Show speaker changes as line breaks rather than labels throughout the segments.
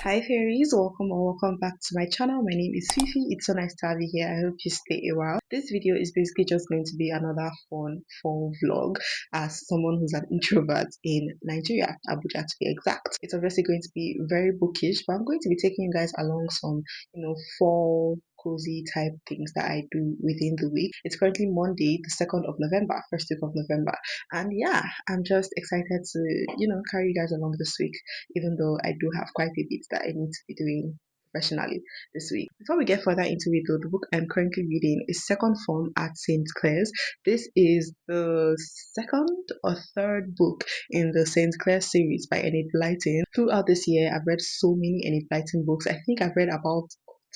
Hi fairies, welcome back to my channel. My name is Fifi. It's so nice to have you here. I hope you stay a while. This video is basically just going to be another fun vlog as someone who's an introvert in Nigeria, Abuja to be exact. It's obviously going to be very bookish, but I'm going to be taking you guys along some, fall cozy type things that I do within the week. It's currently Monday, the 2nd of November, first week of November. And yeah, I'm just excited to, carry you guys along this week, even though I do have quite a bit that I need to be doing professionally this week. Before we get further into it though, the book I'm currently reading is Second Form at St. Clair's. This is the second or third book in the St. Clair series by Enid Blyton. Throughout this year, I've read so many Enid Blyton books. I think I've read about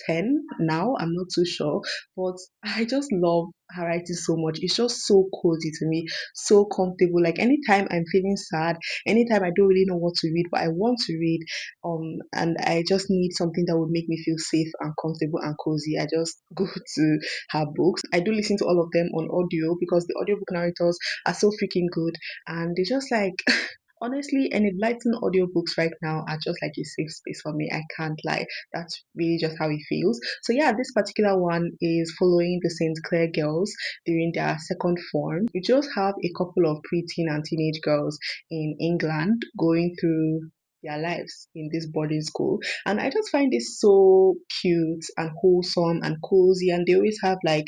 10 now, I'm not too sure, but I just love her writing so much. It's just so cozy to me, so comfortable. Like anytime I'm feeling sad, anytime I don't really know what to read, but I want to read, and I just need something that would make me feel safe and comfortable and cozy, I just go to her books. I do listen to all of them on audio because the audiobook narrators are so freaking good, and they just like honestly, Enid Blyton audiobooks right now are just like a safe space for me. I can't lie. That's really just how it feels. So yeah, this particular one is following the St. Clair girls during their second form. We just have a couple of preteen and teenage girls in England going through their lives in this boarding school, and I just find this so cute and wholesome and cozy, and they always have like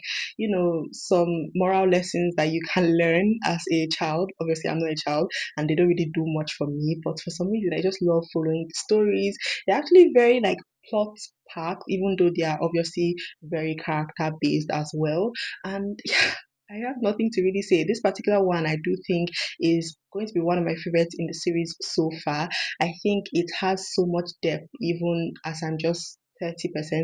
some moral lessons that you can learn as a child. Obviously I'm not a child and they don't really do much for me, but for some reason I just love following the stories. They're actually very like plot packed, even though they are obviously very character based as well. And yeah, I have nothing to really say. This particular one I do think is going to be one of my favorites in the series so far. I think it has so much depth, even as I'm just 30%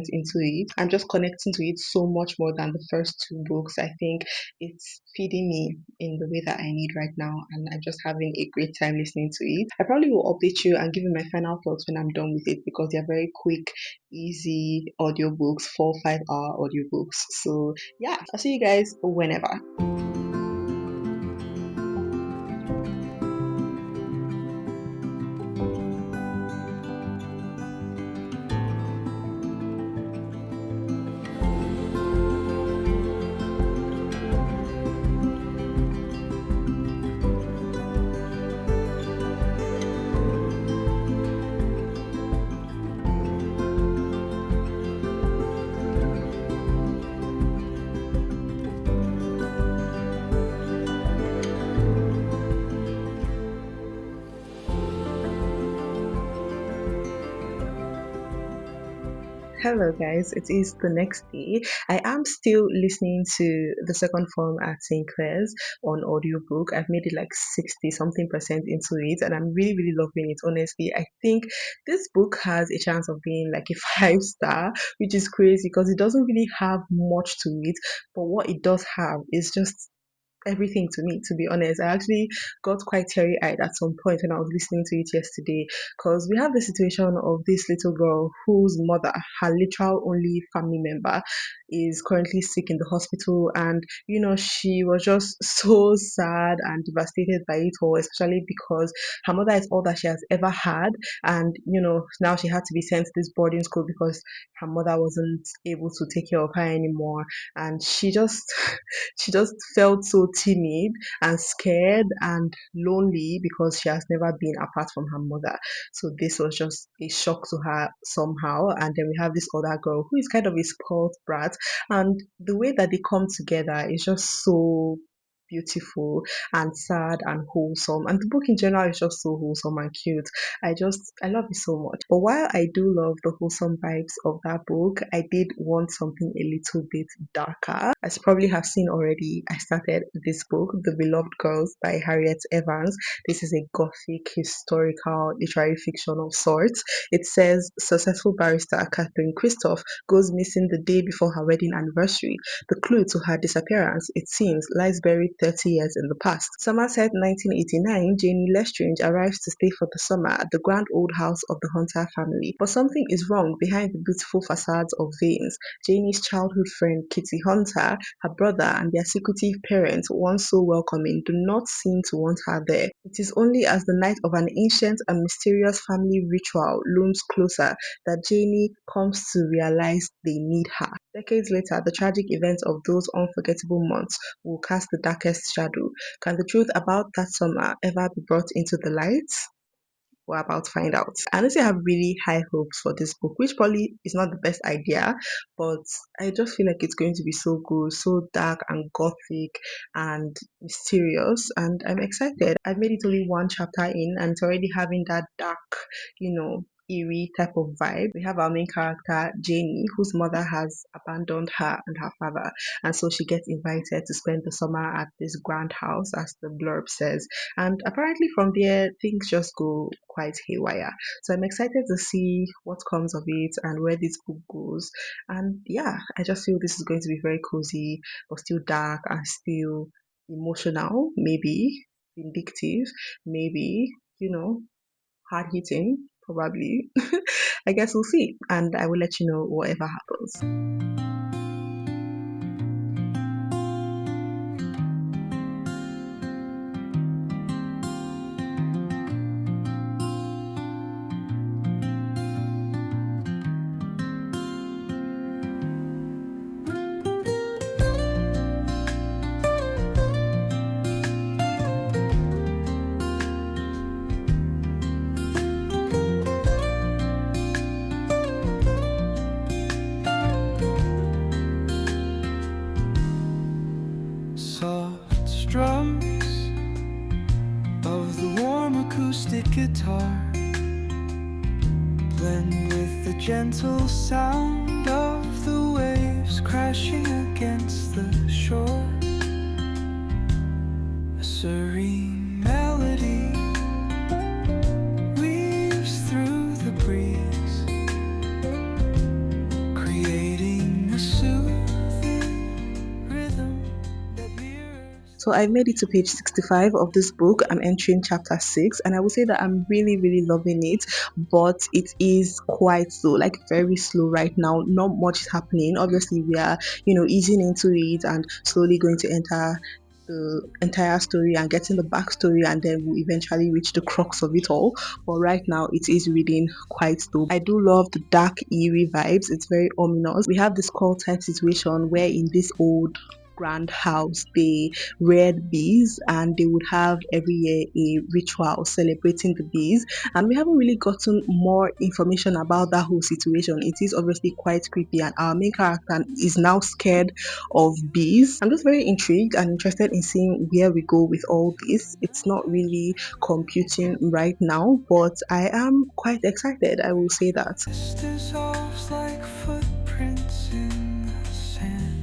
into it. I'm just connecting to it so much more than the first two books. I think it's feeding me in the way that I need right now, and I'm just having a great time listening to it. I probably will update you and give you my final thoughts when I'm done with it because they're very quick, easy audiobooks, 4 5 hour audiobooks. So yeah, I'll see you guys whenever. Hello guys, it is the next day. I am still listening to the second form at St. Clair's on audiobook. I've made it like 60 something percent into it and I'm really loving it. Honestly, I think this book has a chance of being like a 5 star, which is crazy because it doesn't really have much to it, but what it does have is just everything to me, to be honest. I actually got quite teary eyed at some point when I was listening to it yesterday because we have the situation of this little girl whose mother, her literal only family member, is currently sick in the hospital, and she was just so sad and devastated by it all, especially because her mother is all that she has ever had, and now she had to be sent to this boarding school because her mother wasn't able to take care of her anymore, and she just she just felt so timid and scared and lonely because she has never been apart from her mother. So this was just a shock to her somehow. And then we have this other girl who is kind of a spoiled brat. And the way that they come together is just so beautiful and sad and wholesome, and the book in general is just so wholesome and cute. I love it so much. But while I do love the wholesome vibes of that book, I did want something a little bit darker. As you probably have seen already, I started this book, The Beloved Girls by Harriet Evans. This is a gothic historical literary fiction of sorts. It says successful barrister Catherine Christoph goes missing the day before her wedding anniversary. The clue to her disappearance, it seems, lies buried 30 years in the past. Somerset 1989, Janie Lestrange arrives to stay for the summer at the grand old house of the Hunter family. But something is wrong behind the beautiful facades of Vanes. Janie's childhood friend Kitty Hunter, her brother, and their secretive parents, once so welcoming, do not seem to want her there. It is only as the night of an ancient and mysterious family ritual looms closer that Janie comes to realize they need her. Decades later, the tragic events of those unforgettable months will cast the darkest shadow. Can the truth about that summer ever be brought into the light? We're about to find out. I honestly have really high hopes for this book, which probably is not the best idea, but I just feel like it's going to be so good, so dark and gothic and mysterious, and I'm excited. I've made it only one chapter in, and it's already having that dark, eerie type of vibe. We have our main character, Janie, whose mother has abandoned her and her father, and so she gets invited to spend the summer at this grand house, as the blurb says. And apparently from there, things just go quite haywire. So I'm excited to see what comes of it and where this book goes. And yeah, I just feel this is going to be very cozy, but still dark and still emotional, maybe vindictive, maybe, hard hitting, probably. I guess we'll see. And I will let you know whatever happens.
Soft strums of the warm acoustic guitar blend with the gentle sound of the waves crashing against the shore. A serene melody weaves through the breeze, creating a soothing rhythm.
So I made it to page 65 of this book. I'm entering chapter 6, and I would say that I'm really, really loving it, but it is quite slow, like very slow right now. Not much is happening. Obviously, we are, easing into it and slowly going to enter the entire story and getting the backstory, and then we'll eventually reach the crux of it all. But right now it is reading quite slow. I do love the dark eerie vibes. It's very ominous. We have this call type situation where in this old grand house they reared bees, and they would have every year a ritual celebrating the bees, and we haven't really gotten more information about that whole situation. It is obviously quite creepy, and our main character is now scared of bees. I'm just very intrigued and interested in seeing where we go with all this. It's not really computing right now, but I am quite excited, I will say that.
This dissolves like footprints in the sand.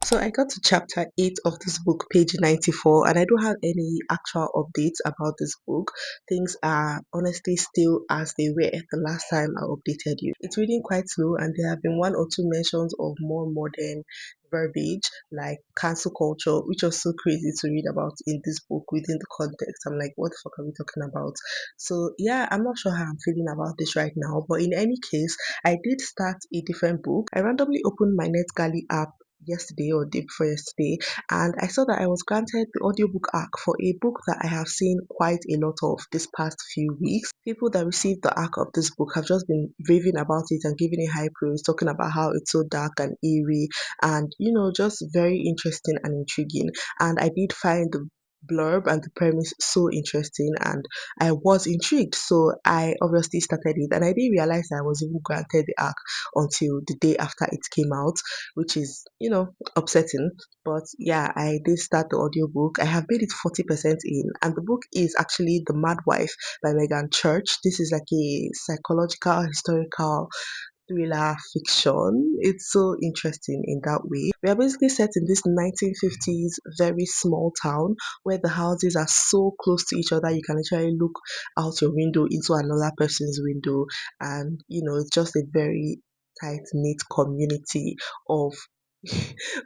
So I got to chapter 8 of this book, page 94, and I don't have any actual updates about this book. Things are honestly still as they were the last time I updated you. It's reading quite slow, and there have been one or two mentions of more modern verbiage like cancel culture, which was so crazy to read about in this book within the context. I'm like, what the fuck are we talking about? So yeah, I'm not sure how I'm feeling about this right now, but in any case, I did start a different book. I randomly opened my NetGalley app yesterday or day before yesterday, and I saw that I was granted the audiobook arc for a book that I have seen quite a lot of this past few weeks. People that received the arc of this book have just been raving about it and giving it high praise, talking about how it's so dark and eerie and just very interesting and intriguing. And I did find the blurb and the premise so interesting, and I was intrigued. So I obviously started it, and I didn't realize I was even granted the arc until the day after it came out, which is, upsetting. But yeah, I did start the audiobook. I have made it 40% in, and the book is actually The Mad Wife by Megan Church. This is like a psychological, historical thriller fiction. It's so interesting in that way. We are basically set in this 1950s very small town where the houses are so close to each other you can literally look out your window into another person's window, and it's just a very tight knit community of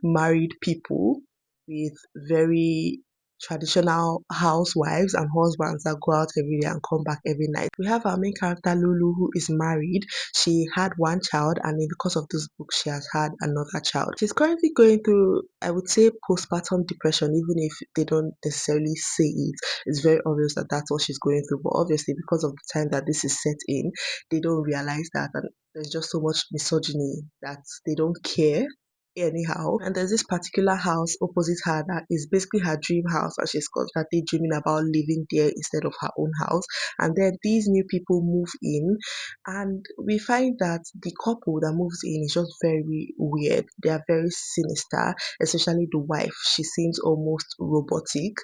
married people with very traditional housewives and husbands that go out every day and come back every night. We have our main character Lulu, who is married. She had one child, and in the course of this book she has had another child. She's currently going through, I would say, postpartum depression. Even if they don't necessarily say it, it's very obvious that that's what she's going through. But obviously, because of the time that this is set in, they don't realize that, and there's just so much misogyny that they don't care anyhow. And there's this particular house opposite her that is basically her dream house, and she's constantly dreaming about living there instead of her own house. And then these new people move in, and we find that the couple that moves in is just very weird. They are very sinister, especially the wife. She seems almost robotic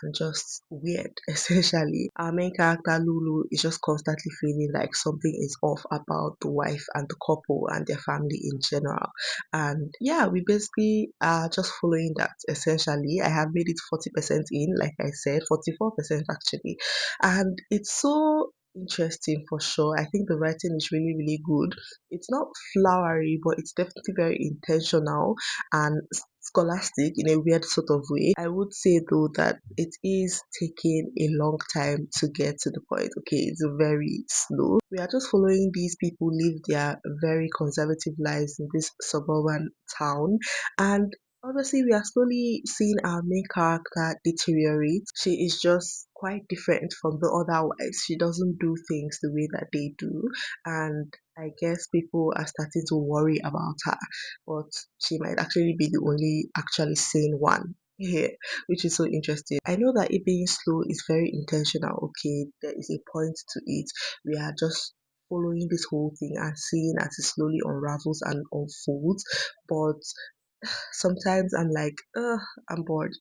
and just weird. Essentially, our main character Lulu is just constantly feeling like something is off about the wife and the couple and their family in general. And yeah, we basically are just following that. Essentially, I have made it 40% in, like I said, 44% actually. And it's so interesting for sure. I think the writing is really, really good. It's not flowery, but it's definitely very intentional and scholastic in a weird sort of way. I would say though that it is taking a long time to get to the point. Okay, it's very slow. We are just following these people live their very conservative lives in this suburban town, and obviously we are slowly seeing our main character deteriorate. She is just quite different from the other wives. She doesn't do things the way that they do, and I guess people are starting to worry about her, but she might actually be the only actually sane one here, which is so interesting. I know that it being slow is very intentional. Okay, there is a point to it. We are just following this whole thing and seeing as it slowly unravels and unfolds. But sometimes I'm like, I'm bored.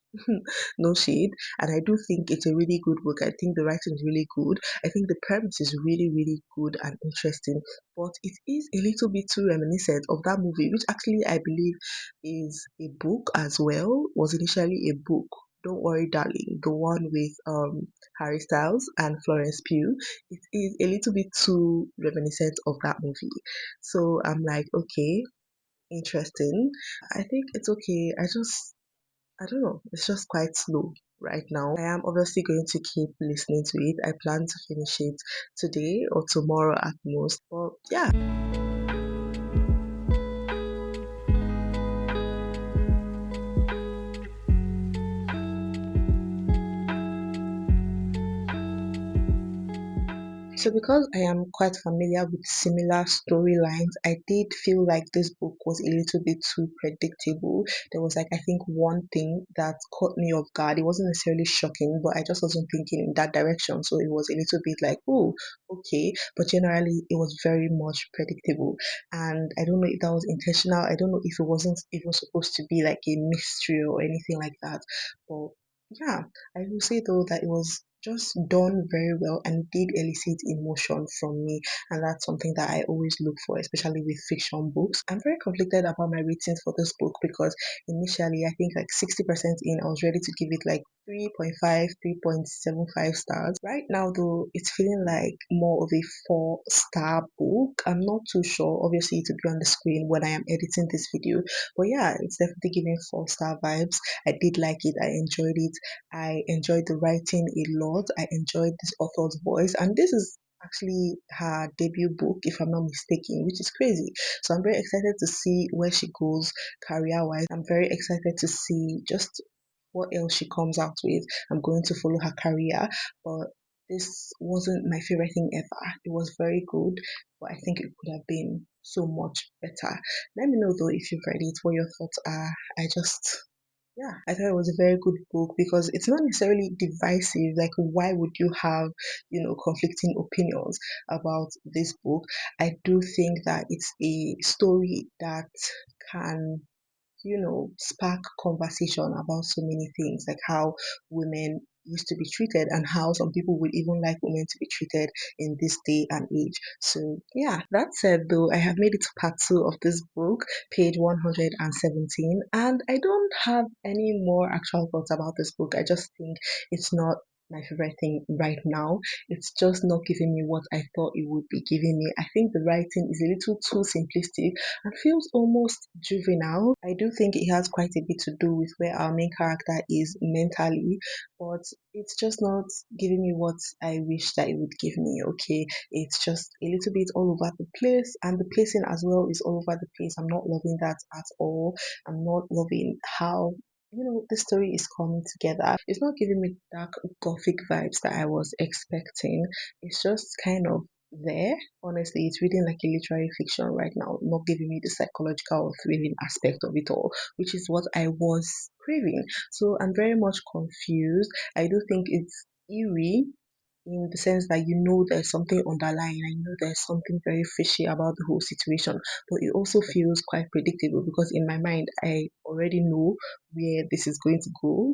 No shade. And I do think it's a really good book. I think the writing is really good. I think the premise is really, really good and interesting. But it is a little bit too reminiscent of that movie, which actually I believe is a book as well, was initially a book. Don't Worry Darling, the one with Harry Styles and Florence Pugh. It is a little bit too reminiscent of that movie. So I'm like, okay, interesting. I think it's okay. I don't know, it's just quite slow right now. I am obviously going to keep listening to it. I plan to finish it today or tomorrow at most. But yeah. So, because I am quite familiar with similar storylines, I did feel like this book was a little bit too predictable. There was, like, I think one thing that caught me off guard. It wasn't necessarily shocking, but I just wasn't thinking in that direction. So, it was a little bit like, oh, okay. But generally, it was very much predictable. And I don't know if that was intentional. I don't know if it wasn't even supposed to be like a mystery or anything like that. But yeah, I will say though that it was just done very well and did elicit emotion from me, and that's something that I always look for, especially with fiction books. I'm very conflicted about my ratings for this book because initially I think like 60% in I was ready to give it like 3.5, 3.75 stars. Right now though, it's feeling like more of a 4-star book. I'm not too sure, obviously to be on the screen when I am editing this video, but yeah, it's definitely giving 4-star vibes. I did like it, I enjoyed it. I enjoyed the writing a lot. I enjoyed this author's voice, and this is actually her debut book, if I'm not mistaken, which is crazy. So I'm very excited to see where she goes career wise. I'm very excited to see just what else she comes out with. I'm going to follow her career, but this wasn't my favorite thing ever. It was very good, but I think it could have been so much better. Let me know though if you've read it, what your thoughts are. I just Yeah, I thought it was a very good book because it's not necessarily divisive. Like, why would you have, conflicting opinions about this book? I do think that it's a story that can spark conversation about so many things, like how women used to be treated and how some people would even like women to be treated in this day and age. So, yeah, that said, though, I have made it to part two of this book, page 117, and I don't have any more actual thoughts about this book. I just think it's not my favorite thing right now. It's just not giving me what I thought it would be giving me. I think the writing is a little too simplistic and feels almost juvenile. I do think it has quite a bit to do with where our main character is mentally, but it's just not giving me what I wish that it would give me. Okay, it's just a little bit all over the place, and the placing as well is all over the place. I'm not loving that at all. I'm not loving how the story is coming together. It's not giving me dark gothic vibes that I was expecting. It's just kind of there. Honestly, it's reading like a literary fiction right now, not giving me the psychological or thrilling aspect of it all, which is what I was craving. So I'm very much confused. I do think it's eerie in the sense that there's something underlying, and there's something very fishy about the whole situation, but it also feels quite predictable because in my mind I already know where this is going to go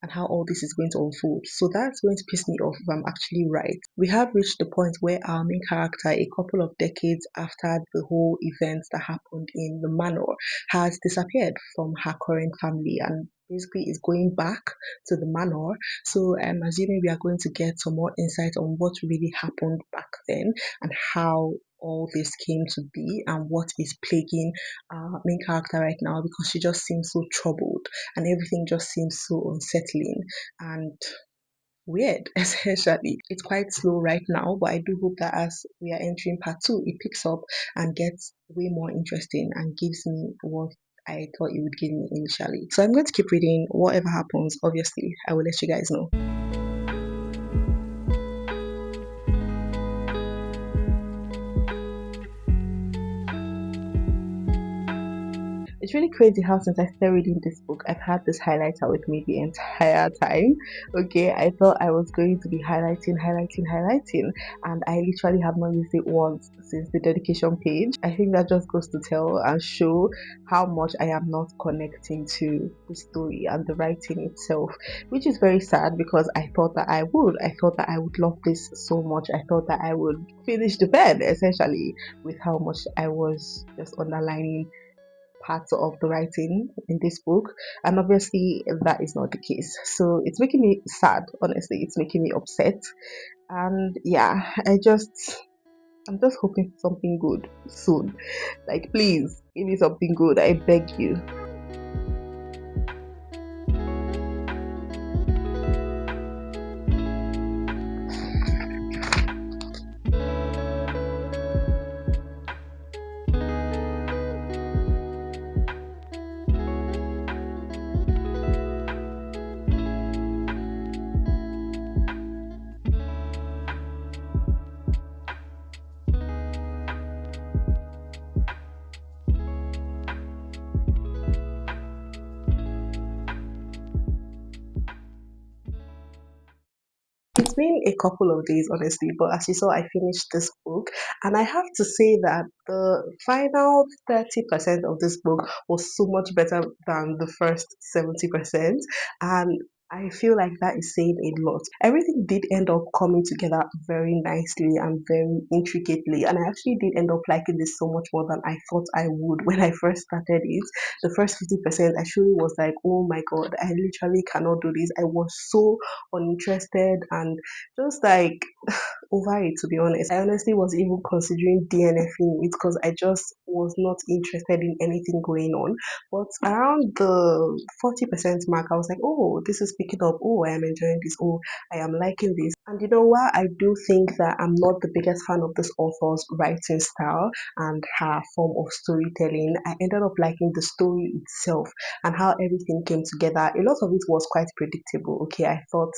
and how all this is going to unfold. So that's going to piss me off if I'm actually right. We have reached the point where our main character, a couple of decades after the whole events that happened in the manor, has disappeared from her current family and basically is going back to the manor. So I'm assuming we are going to get some more insight on what really happened back then and how all this came to be and what is plaguing our main character right now, because she just seems so troubled and everything just seems so unsettling and weird, essentially. It's quite slow right now, but I do hope that as we are entering part two, it picks up and gets way more interesting and gives me what I thought it would give me initially. So I'm going to keep reading. Whatever happens, obviously, I will let you guys know. It's really crazy how since I started reading this book, I've had this highlighter with me the entire time. Okay, I thought I was going to be highlighting, and I literally have not used it once since the dedication page. I think that just goes to tell and show how much I am not connecting to the story and the writing itself, which is very sad because I thought that I would. I thought that I would love this so much. I thought that I would finish the bed essentially with how much I was just underlining parts of the writing in this book, and obviously that is not the case. So it's making me sad, honestly. It's making me upset, and yeah, I'm just hoping for something good soon. Like, please give me something good, I beg you. It's been a couple of days, honestly, but as you saw, I finished this book, and I have to say that the final 30% of this book was so much better than the first 70%, and I feel like that is saying a lot. Everything did end up coming together very nicely and very intricately, and I actually did end up liking this so much more than I thought I would when I first started it. The first 50%, I truly was like, oh my god, I literally cannot do this. I was so uninterested and just like over it, to be honest. I honestly was even considering DNFing it because I just was not interested in anything going on. But around the 40% mark, I was like, oh, this is picking up. Oh, I am enjoying this. Oh, I am liking this. And while I do think that I'm not the biggest fan of this author's writing style and her form of storytelling, I ended up liking the story itself and how everything came together. A lot of it was quite predictable. Okay, I thought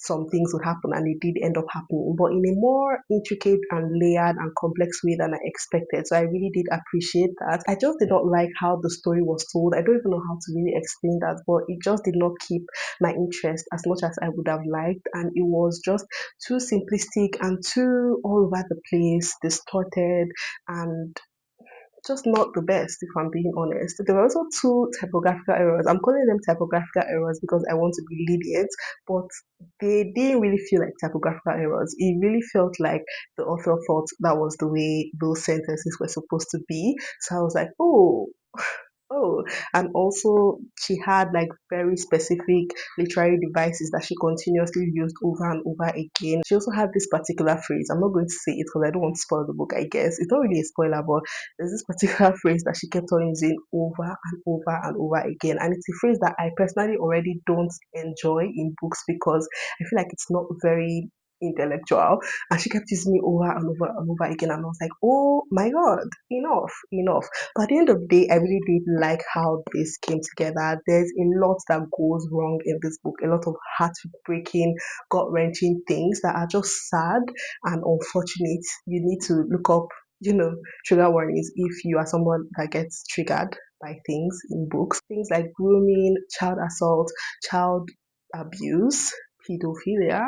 some things would happen, and it did end up happening, but in a more intricate and layered and complex way than I expected. So I really did appreciate that. I just did not like how the story was told. I don't even know how to really explain that, but it just did not keep my interest as much as I would have liked, and it was just too simplistic and too all over the place, distorted, and just not the best, if I'm being honest. There were also two typographical errors. I'm calling them typographical errors because I want to be lenient, but they didn't really feel like typographical errors. It really felt like the author thought that was the way those sentences were supposed to be. So I was like, oh, and also she had like very specific literary devices that she continuously used over and over again. She also had this particular phrase. I'm not going to say it because I don't want to spoil the book, I guess. It's not really a spoiler, but there's this particular phrase that she kept on using over and over and over again. And it's a phrase that I personally already don't enjoy in books because I feel like it's not very intellectual, and she kept using it over and over and over again, and I was like, oh my god, enough. But at the end of the day, I really did like how this came together. There's a lot that goes wrong in this book, a lot of heartbreaking, gut-wrenching things that are just sad and unfortunate. You need to look up, trigger warnings if you are someone that gets triggered by things in books. Things like grooming, child assault, child abuse, pedophilia,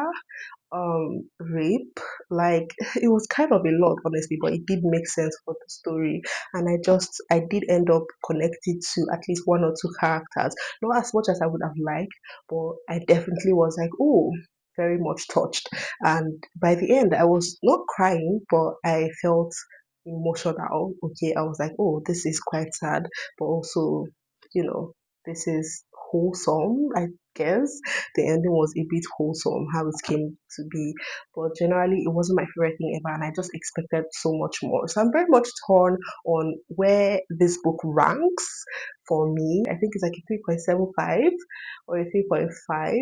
rape. Like, it was kind of a lot, honestly, but it did make sense for the story, and I did end up connected to at least one or two characters, not as much as I would have liked, but I definitely was like, oh, very much touched. And by the end, I was not crying, but I felt emotional. Okay, I was like, oh, this is quite sad, but also, you know this is wholesome, I guess. The ending was a bit wholesome, how it came to be, but generally it wasn't my favorite thing ever, and I just expected so much more. So I'm very much torn on where this book ranks for me. I think it's like a 3.75 or a 3.5.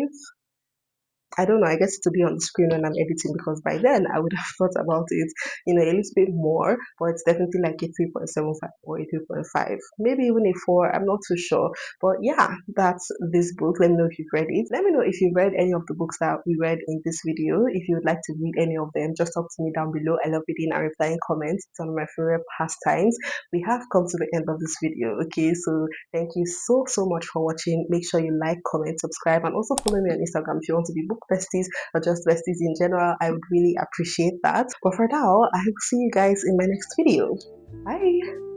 I don't know, I guess to be on the screen when I'm editing, because by then I would have thought about it, a little bit more, but it's definitely like a 3.75 or a 3.5, maybe even a 4. I'm not too sure. But yeah, that's this book. Let me know if you've read it. Let me know if you've read any of the books that we read in this video. If you would like to read any of them, just talk to me down below. I love reading and replying comments. It's one of my favorite pastimes. We have come to the end of this video. Okay, so thank you so much for watching. Make sure you like, comment, subscribe, and also follow me on Instagram if you want to be book besties or just besties in general. I would really appreciate that. But for now, I will see you guys in my next video. Bye.